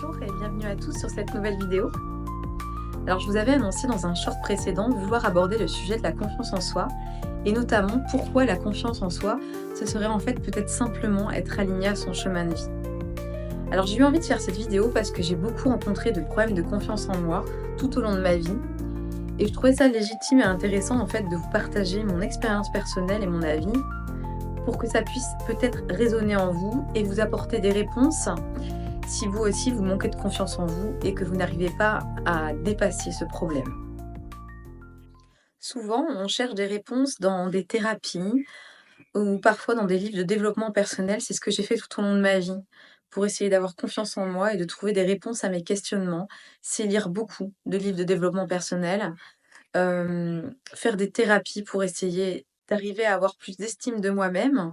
Bonjour et bienvenue à tous sur cette nouvelle vidéo. Alors je vous avais annoncé dans un short précédent vouloir aborder le sujet de la confiance en soi et notamment pourquoi la confiance en soi, ce serait en fait peut-être simplement être aligné à son chemin de vie. Alors j'ai eu envie de faire cette vidéo parce que j'ai beaucoup rencontré de problèmes de confiance en moi tout au long de ma vie et je trouvais ça légitime et intéressant en fait de vous partager mon expérience personnelle et mon avis pour que ça puisse peut-être résonner en vous et vous apporter des réponses si vous aussi vous manquez de confiance en vous et que vous n'arrivez pas à dépasser ce problème. Souvent, on cherche des réponses dans des thérapies ou parfois dans des livres de développement personnel. C'est ce que j'ai fait tout au long de ma vie pour essayer d'avoir confiance en moi et de trouver des réponses à mes questionnements. C'est lire beaucoup de livres de développement personnel, faire des thérapies pour essayer d'arriver à avoir plus d'estime de moi-même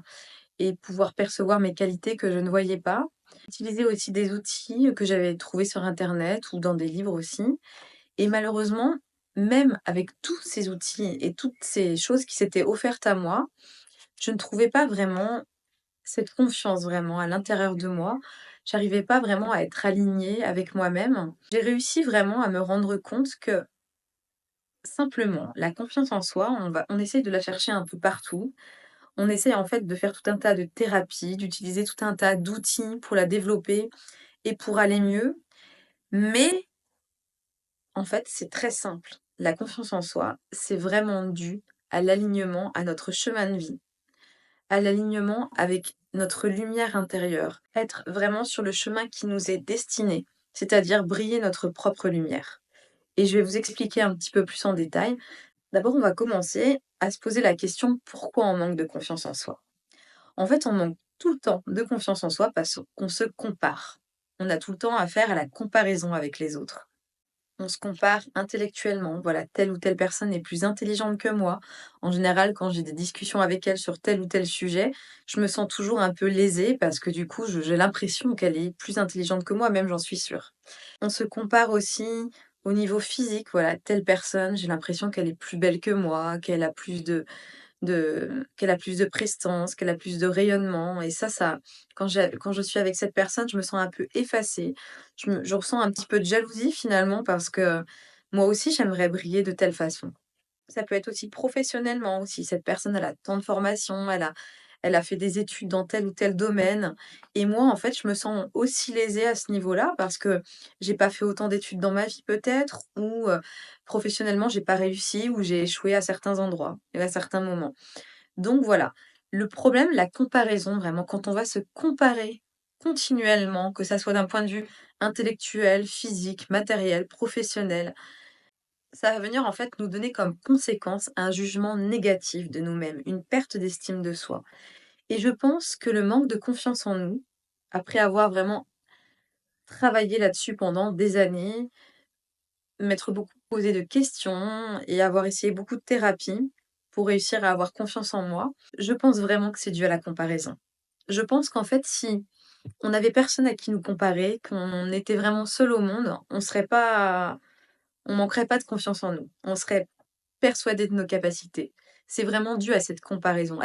et pouvoir percevoir mes qualités que je ne voyais pas. Utiliser aussi des outils que j'avais trouvés sur internet ou dans des livres aussi. Et malheureusement, même avec tous ces outils et toutes ces choses qui s'étaient offertes à moi, je ne trouvais pas vraiment cette confiance vraiment à l'intérieur de moi. J'arrivais pas vraiment à être alignée avec moi-même. J'ai réussi vraiment à me rendre compte que simplement la confiance en soi, on essaye de la chercher un peu partout. On essaie en fait de faire tout un tas de thérapies, d'utiliser tout un tas d'outils pour la développer et pour aller mieux. Mais en fait, c'est très simple. La confiance en soi, c'est vraiment dû à l'alignement, à notre chemin de vie, à l'alignement avec notre lumière intérieure, être vraiment sur le chemin qui nous est destiné, c'est-à-dire briller notre propre lumière. Et je vais vous expliquer un petit peu plus en détail. D'abord, on va commencer à se poser la question pourquoi on manque de confiance en soi. En fait, on manque tout le temps de confiance en soi parce qu'on se compare. On a tout le temps affaire à la comparaison avec les autres. On se compare intellectuellement. Voilà, telle ou telle personne est plus intelligente que moi. En général, quand j'ai des discussions avec elle sur tel ou tel sujet, je me sens toujours un peu lésée parce que du coup, j'ai l'impression qu'elle est plus intelligente que moi, même j'en suis sûre. On se compare aussi au niveau physique. Voilà, telle personne, j'ai l'impression qu'elle est plus belle que moi, qu'elle a plus qu'elle a plus de prestance, qu'elle a plus de rayonnement et ça quand je suis avec cette personne, je me sens un peu effacée. Je ressens un petit peu de jalousie finalement parce que moi aussi j'aimerais briller de telle façon. Ça peut être aussi professionnellement aussi. Cette personne, elle a tant de formations, elle a fait des études dans tel ou tel domaine et moi, en fait, je me sens aussi lésée à ce niveau-là parce que j'ai pas fait autant d'études dans ma vie peut-être ou, professionnellement, j'ai pas réussi ou j'ai échoué à certains endroits et à certains moments. Donc voilà, le problème, la comparaison vraiment, quand on va se comparer continuellement, que ça soit d'un point de vue intellectuel, physique, matériel, professionnel, ça va venir en fait nous donner comme conséquence un jugement négatif de nous-mêmes, une perte d'estime de soi. Et je pense que le manque de confiance en nous, après avoir vraiment travaillé là-dessus pendant des années, m'être beaucoup posé de questions et avoir essayé beaucoup de thérapies pour réussir à avoir confiance en moi, je pense vraiment que c'est dû à la comparaison. Je pense qu'en fait, si on n'avait personne à qui nous comparer, qu'on était vraiment seul au monde, on manquerait pas de confiance en nous. On serait persuadé de nos capacités. C'est vraiment dû à cette comparaison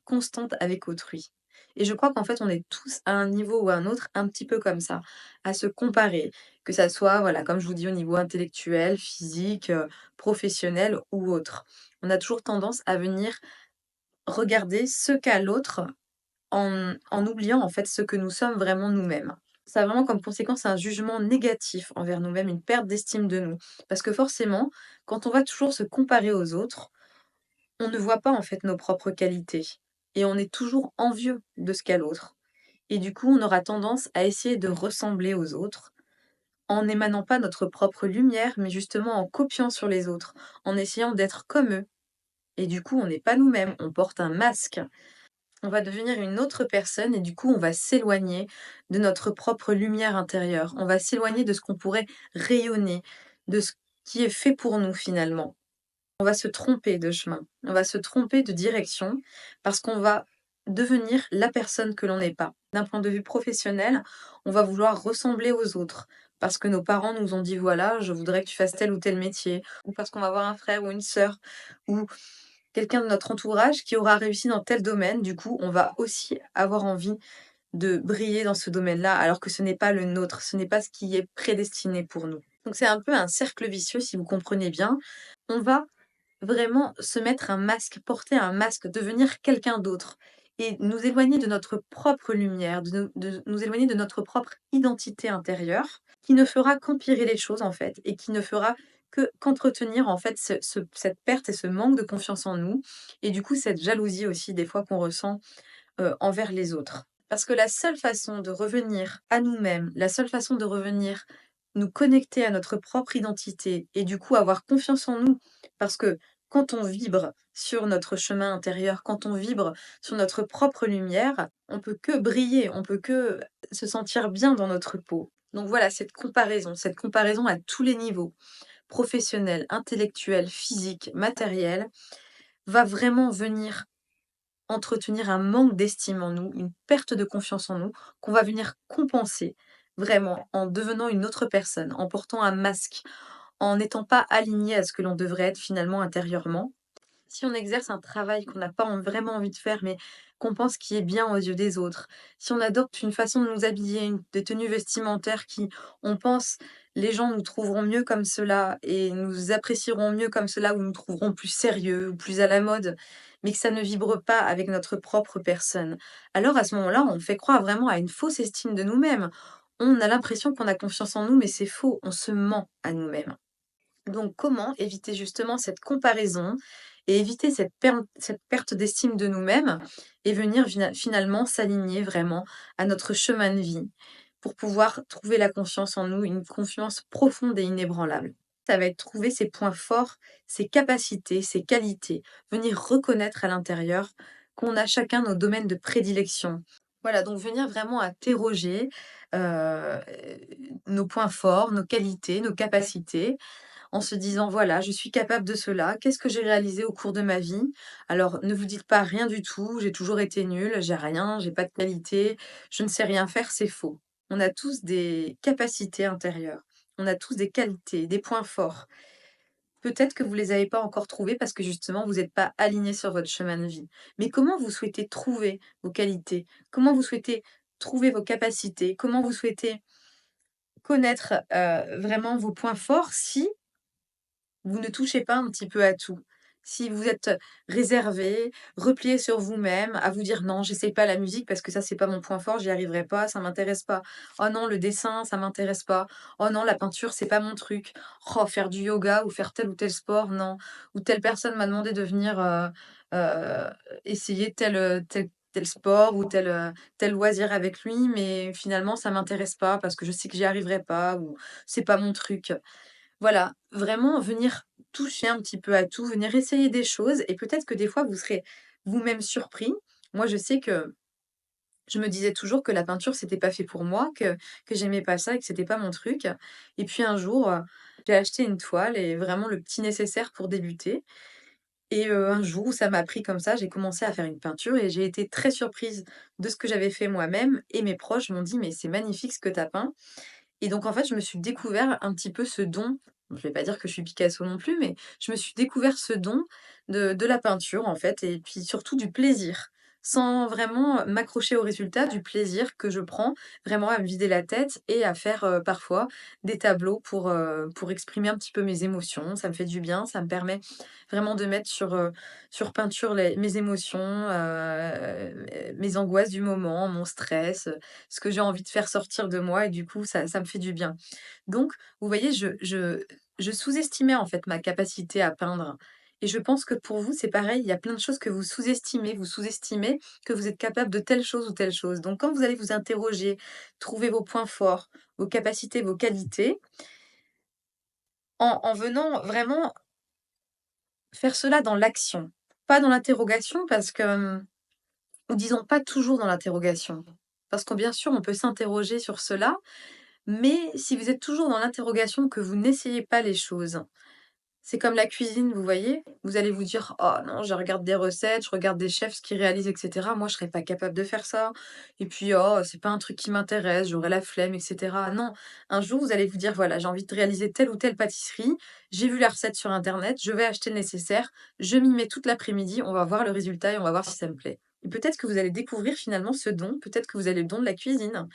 constante avec autrui. Et je crois qu'en fait, on est tous à un niveau ou à un autre un petit peu comme ça, à se comparer, que ça soit, voilà, comme je vous dis, au niveau intellectuel, physique, professionnel ou autre. On a toujours tendance à venir regarder ce qu'a l'autre en oubliant en fait ce que nous sommes vraiment nous-mêmes. Ça a vraiment comme conséquence un jugement négatif envers nous-mêmes, une perte d'estime de nous. Parce que forcément, quand on va toujours se comparer aux autres, on ne voit pas en fait nos propres qualités. Et on est toujours envieux de ce qu'a l'autre. Et du coup, on aura tendance à essayer de ressembler aux autres, en n'émanant pas notre propre lumière, mais justement en copiant sur les autres, en essayant d'être comme eux. Et du coup, on n'est pas nous-mêmes, on porte un masque. On va devenir une autre personne et du coup, on va s'éloigner de notre propre lumière intérieure. On va s'éloigner de ce qu'on pourrait rayonner, de ce qui est fait pour nous finalement. On va se tromper de chemin, on va se tromper de direction parce qu'on va devenir la personne que l'on n'est pas. D'un point de vue professionnel, on va vouloir ressembler aux autres parce que nos parents nous ont dit voilà, je voudrais que tu fasses tel ou tel métier, ou parce qu'on va avoir un frère ou une sœur, ou quelqu'un de notre entourage qui aura réussi dans tel domaine, du coup, on va aussi avoir envie de briller dans ce domaine-là, alors que ce n'est pas le nôtre, ce n'est pas ce qui est prédestiné pour nous. Donc c'est un peu un cercle vicieux si vous comprenez bien. On va vraiment se mettre un masque, porter un masque, devenir quelqu'un d'autre et nous éloigner de notre propre lumière, de nous éloigner de notre propre identité intérieure, qui ne fera qu'empirer les choses en fait et qui ne fera qu'entretenir en fait cette perte et ce manque de confiance en nous et du coup cette jalousie aussi des fois qu'on ressent envers les autres. Parce que la seule façon de revenir à nous-mêmes, la seule façon de revenir nous connecter à notre propre identité et du coup avoir confiance en nous, parce que quand on vibre sur notre chemin intérieur, quand on vibre sur notre propre lumière, on peut que briller, on peut que se sentir bien dans notre peau. Donc voilà, cette comparaison à tous les niveaux, professionnel, intellectuel, physique, matériel, va vraiment venir entretenir un manque d'estime en nous, une perte de confiance en nous, qu'on va venir compenser vraiment en devenant une autre personne, en portant un masque, en n'étant pas aligné à ce que l'on devrait être finalement intérieurement. Si on exerce un travail qu'on n'a pas vraiment envie de faire, mais qu'on pense qui est bien aux yeux des autres, si on adopte une façon de nous habiller, des tenues vestimentaires qui, on pense, les gens nous trouveront mieux comme cela et nous apprécieront mieux comme cela ou nous trouveront plus sérieux ou plus à la mode, mais que ça ne vibre pas avec notre propre personne. Alors à ce moment-là, on fait croire vraiment à une fausse estime de nous-mêmes. On a l'impression qu'on a confiance en nous, mais c'est faux, on se ment à nous-mêmes. Donc, comment éviter justement cette comparaison et éviter cette perte d'estime de nous-mêmes et venir finalement s'aligner vraiment à notre chemin de vie pour pouvoir trouver la confiance en nous, une confiance profonde et inébranlable. Ça va être trouver ses points forts, ses capacités, ses qualités, venir reconnaître à l'intérieur qu'on a chacun nos domaines de prédilection. Voilà, donc venir vraiment interroger euh, nos points forts, nos qualités, nos capacités en se disant: «Voilà, je suis capable de cela. Qu'est-ce que j'ai réalisé au cours de ma vie?» Alors ne vous dites pas: «Rien du tout, j'ai toujours été nul, j'ai rien, j'ai pas de qualité, je ne sais rien faire», c'est faux. On a tous des capacités intérieures, on a tous des qualités, des points forts. Peut-être que vous les avez pas encore trouvés parce que justement vous n'êtes pas aligné sur votre chemin de vie. Mais comment vous souhaitez trouver vos qualités? Comment vous souhaitez trouver vos capacités? Comment vous souhaitez connaître, vraiment vos points forts si vous ne touchez pas un petit peu à tout. Si vous êtes réservé, replié sur vous-même, à vous dire: «Non, j'essaye pas la musique parce que ça, c'est pas mon point fort, j'y arriverai pas, ça m'intéresse pas. Oh non, le dessin, ça m'intéresse pas. Oh non, la peinture, c'est pas mon truc. Oh, faire du yoga ou faire tel ou tel sport, non. Ou telle personne m'a demandé de venir, heu, essayer tel sport ou tel loisir avec lui, mais finalement, ça m'intéresse pas parce que je sais que j'y arriverai pas ou c'est pas mon truc». Voilà, vraiment venir toucher un petit peu à tout, venir essayer des choses et peut-être que des fois vous serez vous-même surpris. Moi, je sais que je me disais toujours que la peinture, c'était pas fait pour moi, que j'aimais pas ça et que c'était pas mon truc. Et puis un jour, j'ai acheté une toile et vraiment le petit nécessaire pour débuter. Et un jour où ça m'a pris comme ça, j'ai commencé à faire une peinture et j'ai été très surprise de ce que j'avais fait moi-même et mes proches m'ont dit: «Mais c'est magnifique ce que tu as peint». Et donc en fait, je me suis découvert un petit peu ce don, je vais pas dire que je suis Picasso non plus, mais je me suis découvert ce don de la peinture en fait et puis surtout du plaisir. Sans vraiment m'accrocher au résultat, du plaisir que je prends vraiment à me vider la tête et à faire, parfois des tableaux pour exprimer un petit peu mes émotions. Ça me fait du bien, ça me permet vraiment de mettre sur peinture mes émotions, mes angoisses du moment, mon stress, ce que j'ai envie de faire sortir de moi et du coup ça me fait du bien. Donc vous voyez, je sous-estimais en fait ma capacité à peindre et je pense que pour vous c'est pareil, il y a plein de choses que vous sous-estimez que vous êtes capable de telle chose ou telle chose. Donc quand vous allez vous interroger, trouver vos points forts, vos capacités, vos qualités, en venant vraiment faire cela dans l'action, pas dans l'interrogation parce que, ou disons pas toujours dans l'interrogation. Parce que bien sûr on peut s'interroger sur cela. Mais si vous êtes toujours dans l'interrogation, que vous n'essayez pas les choses, c'est comme la cuisine, vous voyez? Vous allez vous dire: «Oh non, je regarde des recettes, je regarde des chefs, ce qu'ils réalisent et cetera. Moi, je serais pas capable de faire ça et puis, oh, c'est pas un truc qui m'intéresse, j'aurais la flemme et cetera». Non, un jour, vous allez vous dire: «Voilà, j'ai envie de réaliser telle ou telle pâtisserie, j'ai vu la recette sur internet, je vais acheter le nécessaire, je m'y mets toute l'après-midi, on va voir le résultat et on va voir si ça me plaît». Et peut-être que vous allez découvrir finalement ce don, peut-être que vous avez le don de la cuisine.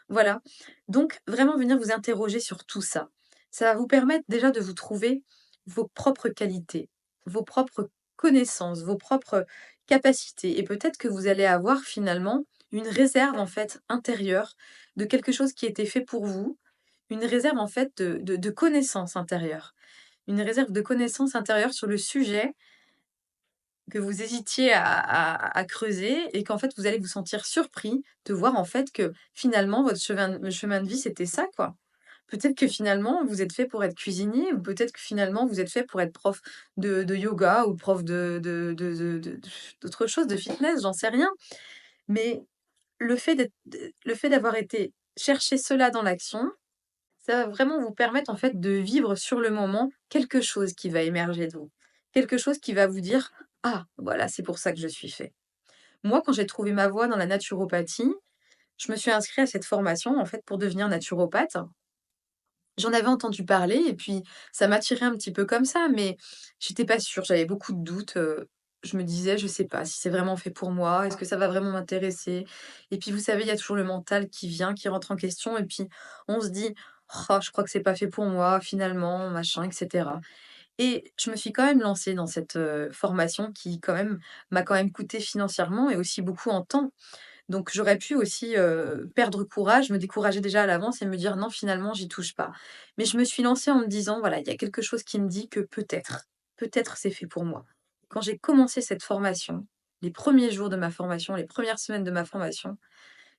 Voilà. Donc vraiment venir vous interroger sur tout ça. Ça va vous permettre déjà de vous trouver vos propres qualités, vos propres connaissances, vos propres capacités et peut-être que vous allez avoir finalement une réserve en fait intérieure de quelque chose qui était fait pour vous, une réserve en fait de connaissances intérieures, une réserve de connaissances intérieures sur le sujet que vous hésitiez à creuser et qu'en fait, vous allez vous sentir surpris de voir en fait que finalement votre chemin de vie, c'était ça, quoi. Peut-être que finalement, vous êtes fait pour être cuisinier ou peut-être que finalement, vous êtes fait pour être prof de yoga ou prof d'autre chose, de fitness, j'en sais rien. Mais le fait d'avoir été chercher cela dans l'action, ça va vraiment vous permettre en fait de vivre sur le moment quelque chose qui va émerger de vous. Quelque chose qui va vous dire: «Ah voilà, c'est pour ça que je suis fait». Moi, quand j'ai trouvé ma voie dans la naturopathie, je me suis inscrite à cette formation en fait pour devenir naturopathe. J'en avais entendu parler et puis ça m'attirait un petit peu comme ça, mais j'étais pas sûre, j'avais beaucoup de doutes, je me disais: «Je sais pas si c'est vraiment fait pour moi, est-ce que ça va vraiment m'intéresser?» Et puis vous savez, il y a toujours le mental qui vient, qui rentre en question et puis on se dit: «Oh, je crois que c'est pas fait pour moi finalement, machin et cetera». Et je me suis quand même lancée dans cette, formation qui quand même m'a quand même coûté financièrement et aussi beaucoup en temps. Donc j'aurais pu aussi, perdre courage, me décourager déjà à l'avance et me dire: «Non, finalement, j'y touche pas». Mais je me suis lancée en me disant: «Voilà, il y a quelque chose qui me dit que peut-être c'est fait pour moi». Quand j'ai commencé cette formation, les premiers jours de ma formation, les premières semaines de ma formation,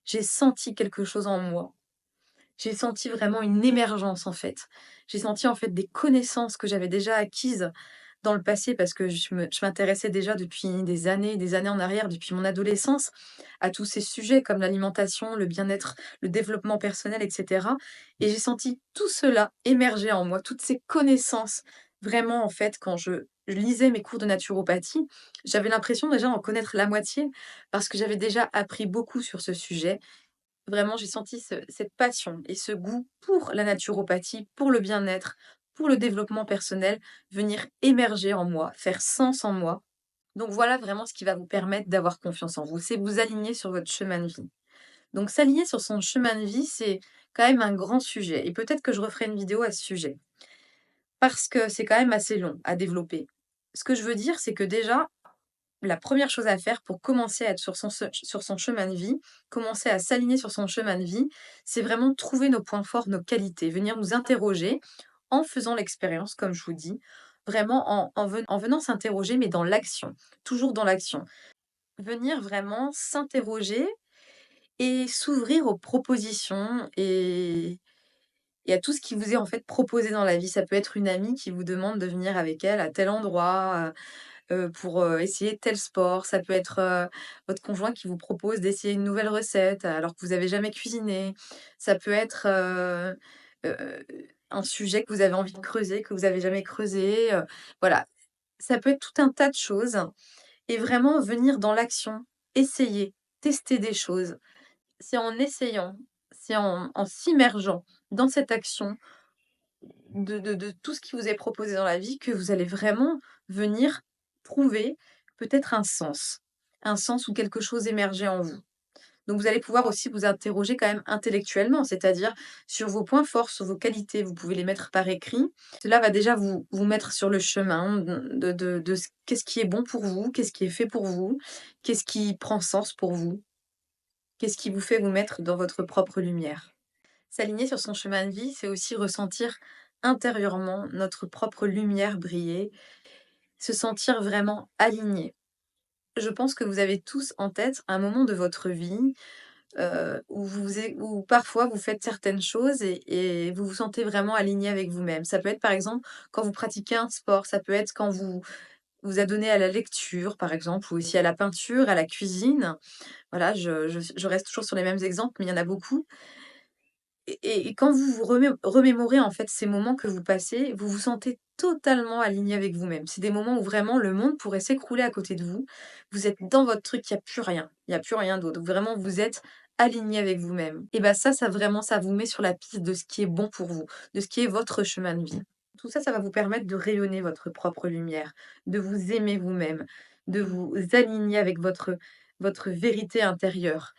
j'ai senti quelque chose en moi. J'ai senti vraiment une émergence, en fait. J'ai senti, en fait, des connaissances que j'avais déjà acquises dans le passé parce que je m'intéressais déjà depuis des années en arrière, depuis mon adolescence, à tous ces sujets comme l'alimentation, le bien-être, le développement personnel et cetera et j'ai senti tout cela émerger en moi, toutes ces connaissances. Vraiment, en fait, quand je lisais mes cours de naturopathie, j'avais l'impression déjà d'en connaître la moitié parce que j'avais déjà appris beaucoup sur ce sujet. Vraiment, j'ai senti cette passion et ce goût pour la naturopathie, pour le bien-être, pour le développement personnel, venir émerger en moi, faire sens en moi. Donc voilà vraiment ce qui va vous permettre d'avoir confiance en vous, c'est vous aligner sur votre chemin de vie. Donc s'aligner sur son chemin de vie, c'est quand même un grand sujet et peut-être que je referai une vidéo à ce sujet parce que c'est quand même assez long à développer. Ce que je veux dire, c'est que déjà, la première chose à faire pour commencer à être sur son chemin de vie, commencer à s'aligner sur son chemin de vie, c'est vraiment trouver nos points forts, nos qualités, venir nous interroger en faisant l'expérience, comme je vous dis, vraiment en venant s'interroger, mais dans l'action, toujours dans l'action. Venir vraiment s'interroger et s'ouvrir aux propositions et à tout ce qui vous est en fait proposé dans la vie. Ça peut être une amie qui vous demande de venir avec elle à tel endroit, pour, essayer tel sport. Ça peut être, votre conjoint qui vous propose d'essayer une nouvelle recette alors que vous avez jamais cuisiné. Ça peut être, heu, un sujet que vous avez envie de creuser, que vous avez jamais creusé, voilà. Ça peut être tout un tas de choses et vraiment venir dans l'action, essayer, tester des choses. C'est en essayant, c'est en s'immergeant dans cette action de tout ce qui vous est proposé dans la vie que vous allez vraiment venir trouver peut-être un sens ou quelque chose émerger en vous. Donc vous allez pouvoir aussi vous interroger quand même intellectuellement, c'est-à-dire sur vos points forts, sur vos qualités, vous pouvez les mettre par écrit. Cela va déjà vous mettre sur le chemin de qu'est-ce qui est bon pour vous, qu'est-ce qui est fait pour vous, qu'est-ce qui prend sens pour vous, qu'est-ce qui vous fait vous mettre dans votre propre lumière. S'aligner sur son chemin de vie, c'est aussi ressentir intérieurement notre propre lumière briller, se sentir vraiment aligné. Je pense que vous avez tous en tête un moment de votre vie, où parfois vous faites certaines choses et vous vous sentez vraiment aligné avec vous-même. Ça peut être par exemple quand vous pratiquez un sport, ça peut être quand vous adonnez à la lecture par exemple ou aussi à la peinture, à la cuisine. Voilà, je reste toujours sur les mêmes exemples, mais il y en a beaucoup. Et quand vous vous remémorez, en fait, ces moments que vous passez, vous vous sentez totalement aligné avec vous-même. C'est des moments où vraiment le monde pourrait s'écrouler à côté de vous. Vous êtes dans votre truc, il y a plus rien. Il y a plus rien d'autre. Vraiment, vous êtes aligné avec vous-même. Et bah, ça vraiment, ça vous met sur la piste de ce qui est bon pour vous, de ce qui est votre chemin de vie. Tout ça, ça va vous permettre de rayonner votre propre lumière, de vous aimer vous-même, de vous aligner avec votre vérité intérieure.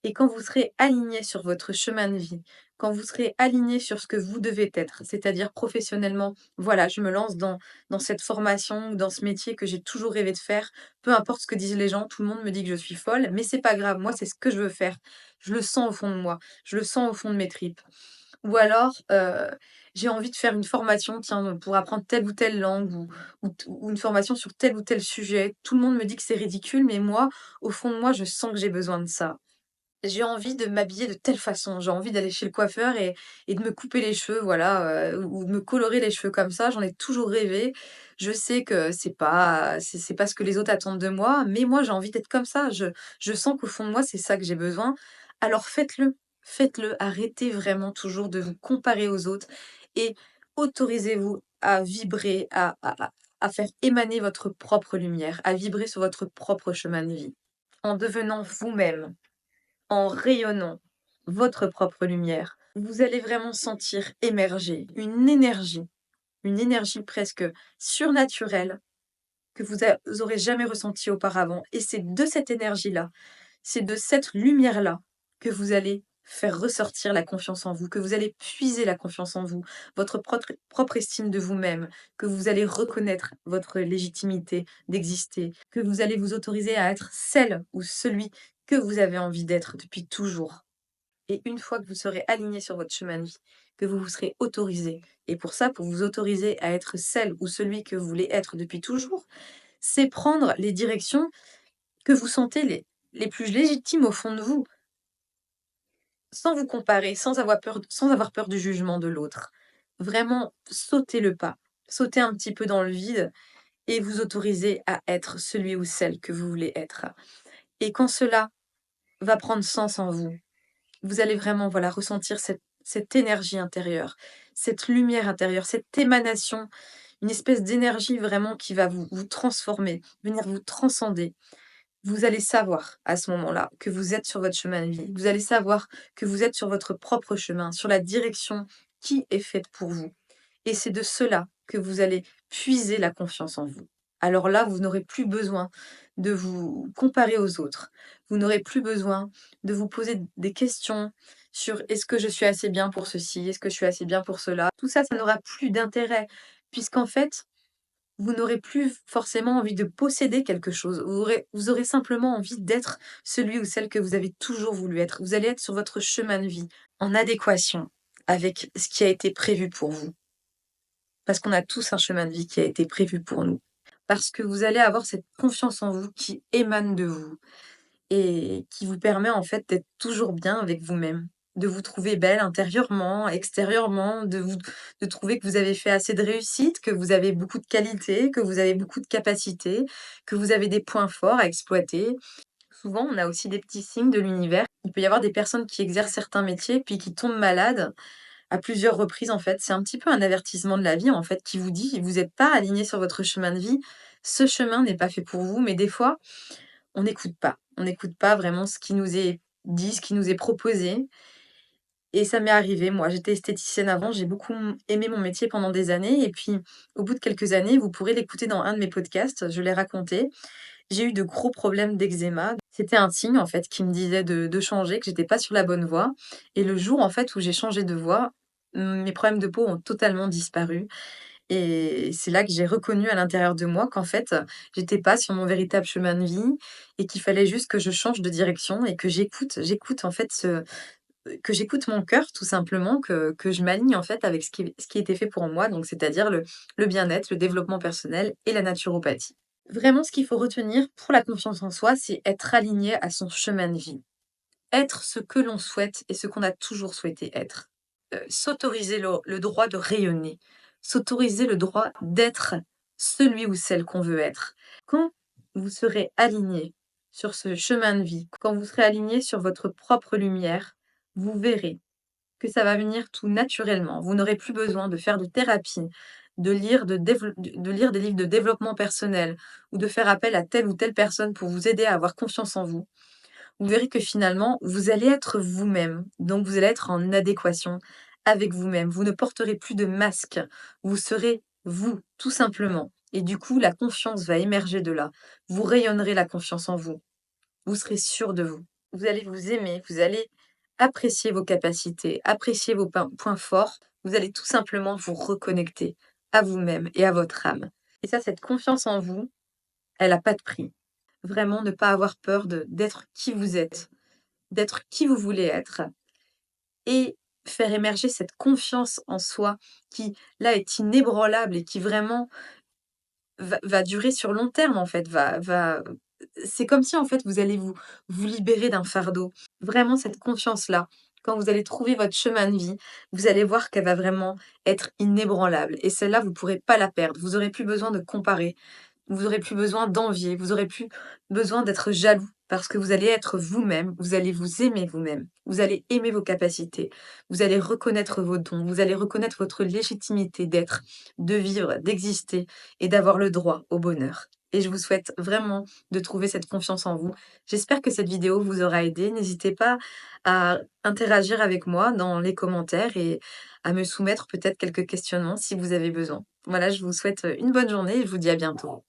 Et quand vous serez aligné sur votre chemin de vie, quand vous serez aligné sur ce que vous devez être, c'est-à-dire professionnellement, voilà, je me lance dans cette formation ou dans ce métier que j'ai toujours rêvé de faire, peu importe ce que disent les gens, tout le monde me dit que je suis folle, mais c'est pas grave, moi c'est ce que je veux faire. Je le sens au fond de moi, je le sens au fond de mes tripes. Ou alors, j'ai envie de faire une formation, tiens, pour apprendre telle ou telle langue ou une formation sur tel ou tel sujet. Tout le monde me dit que c'est ridicule, mais moi, au fond de moi, je sens que j'ai besoin de ça. J'ai envie de m'habiller de telle façon, j'ai envie d'aller chez le coiffeur et de me couper les cheveux, voilà, ou de me colorer les cheveux comme ça, j'en ai toujours rêvé. Je sais que c'est pas ce que les autres attendent de moi, mais moi j'ai envie d'être comme ça. Je sens qu'au fond de moi, c'est ça que j'ai besoin. Alors faites-le, faites-le, arrêtez vraiment toujours de vous comparer aux autres et autorisez-vous à vibrer, à faire émaner votre propre lumière, à vibrer sur votre propre chemin de vie, en devenant vous-même. En rayonnant votre propre lumière, vous allez vraiment sentir émerger une énergie presque surnaturelle que vous aurez jamais ressentie auparavant et c'est de cette énergie-là, c'est de cette lumière-là que vous allez faire ressortir la confiance en vous, que vous allez puiser la confiance en vous, votre propre estime de vous-même, que vous allez reconnaître votre légitimité d'exister, que vous allez vous autoriser à être celle ou celui que vous avez envie d'être depuis toujours. Et une fois que vous serez aligné sur votre chemin de vie, que vous vous serez autorisé, et pour ça, pour vous autoriser à être celle ou celui que vous voulez être depuis toujours, c'est prendre les directions que vous sentez les plus légitimes au fond de vous, sans vous comparer, sans avoir peur du jugement de l'autre. Vraiment, sautez le pas, sautez un petit peu dans le vide et vous autorisez à être celui ou celle que vous voulez être. Et quand cela va prendre sens en vous, vous allez vraiment, voilà, ressentir cette énergie intérieure, cette lumière intérieure, cette émanation, une espèce d'énergie vraiment qui va vous transformer, venir vous transcender. Vous allez savoir à ce moment-là que vous êtes sur votre chemin de vie. Vous allez savoir que vous êtes sur votre propre chemin, sur la direction qui est faite pour vous. Et c'est de cela que vous allez puiser la confiance en vous. Alors là, vous n'aurez plus besoin de vous comparer aux autres. Vous n'aurez plus besoin de vous poser des questions sur est-ce que je suis assez bien pour ceci, est-ce que je suis assez bien pour cela. Tout ça, ça n'aura plus d'intérêt, puisqu'en fait, vous n'aurez plus forcément envie de posséder quelque chose. Vous aurez simplement envie d'être celui ou celle que vous avez toujours voulu être. Vous allez être sur votre chemin de vie, en adéquation avec ce qui a été prévu pour vous. Parce qu'on a tous un chemin de vie qui a été prévu pour nous. Parce que vous allez avoir cette confiance en vous qui émane de vous et qui vous permet en fait d'être toujours bien avec vous-même, de vous trouver belle intérieurement, extérieurement, de trouver que vous avez fait assez de réussite, que vous avez beaucoup de qualités, que vous avez beaucoup de capacités, que vous avez des points forts à exploiter. Souvent, on a aussi des petits signes de l'univers. Il peut y avoir des personnes qui exercent certains métiers, puis qui tombent malades à plusieurs reprises, en fait. C'est un petit peu un avertissement de la vie, en fait, qui vous dit: «Vous n'êtes pas aligné sur votre chemin de vie. Ce chemin n'est pas fait pour vous». Mais des fois, on n'écoute pas. On n'écoute pas vraiment ce qui nous est dit, ce qui nous est proposé et ça m'est arrivé, moi. J'étais esthéticienne avant, j'ai beaucoup aimé mon métier pendant des années et puis, au bout de quelques années, vous pourrez l'écouter dans un de mes podcasts, je l'ai raconté, j'ai eu de gros problèmes d'eczéma. C'était un signe, en fait, qui me disait de changer, que j'étais pas sur la bonne voie et le jour, en fait, où j'ai changé de voie, mes problèmes de peau ont totalement disparu et c'est là que j'ai reconnu à l'intérieur de moi qu'en fait, j'étais pas sur mon véritable chemin de vie et qu'il fallait juste que je change de direction et que j'écoute en fait que j'écoute mon cœur tout simplement, que je m'aligne en fait avec ce qui était fait pour moi, donc c'est-à-dire le bien-être, le développement personnel et la naturopathie. Vraiment, ce qu'il faut retenir pour la confiance en soi, c'est être aligné à son chemin de vie. Être ce que l'on souhaite et ce qu'on a toujours souhaité être. S'autoriser le droit de rayonner, s'autoriser le droit d'être celui ou celle qu'on veut être. Quand vous serez aligné sur ce chemin de vie, quand vous serez aligné sur votre propre lumière, vous verrez que ça va venir tout naturellement. Vous n'aurez plus besoin de faire de thérapie, de lire des livres de développement personnel ou de faire appel à telle ou telle personne pour vous aider à avoir confiance en vous. Vous verrez que finalement, vous allez être vous-même. Donc, vous allez être en adéquation avec vous-même. Vous ne porterez plus de masque. Vous serez vous, tout simplement. Et du coup, la confiance va émerger de là. Vous rayonnerez la confiance en vous. vous serez sûr de vous. Vous allez vous aimer, vous allez apprécier vos capacités, apprécier vos points forts. Vous allez tout simplement vous reconnecter à vous-même et à votre âme. Et ça, cette confiance en vous, elle a pas de prix. Vraiment ne pas avoir peur d'être qui vous êtes, d'être qui vous voulez être et faire émerger cette confiance en soi qui, là, est inébranlable et qui vraiment va durer sur long terme, en fait, va c'est comme si, en fait, vous allez vous libérer d'un fardeau. Vraiment cette confiance-là, quand vous allez trouver votre chemin de vie, vous allez voir qu'elle va vraiment être inébranlable et celle-là, vous ne pourrez pas la perdre. Vous aurez plus besoin de comparer. Vous aurez plus besoin d'envier, vous aurez plus besoin d'être jaloux parce que vous allez être vous-même, vous allez vous aimer vous-même, vous allez aimer vos capacités, vous allez reconnaître vos dons, vous allez reconnaître votre légitimité d'être, de vivre, d'exister et d'avoir le droit au bonheur. Et je vous souhaite vraiment de trouver cette confiance en vous. J'espère que cette vidéo vous aura aidé. N'hésitez pas à interagir avec moi dans les commentaires et à me soumettre peut-être quelques questionnements si vous avez besoin. Voilà, je vous souhaite une bonne journée et je vous dis à bientôt.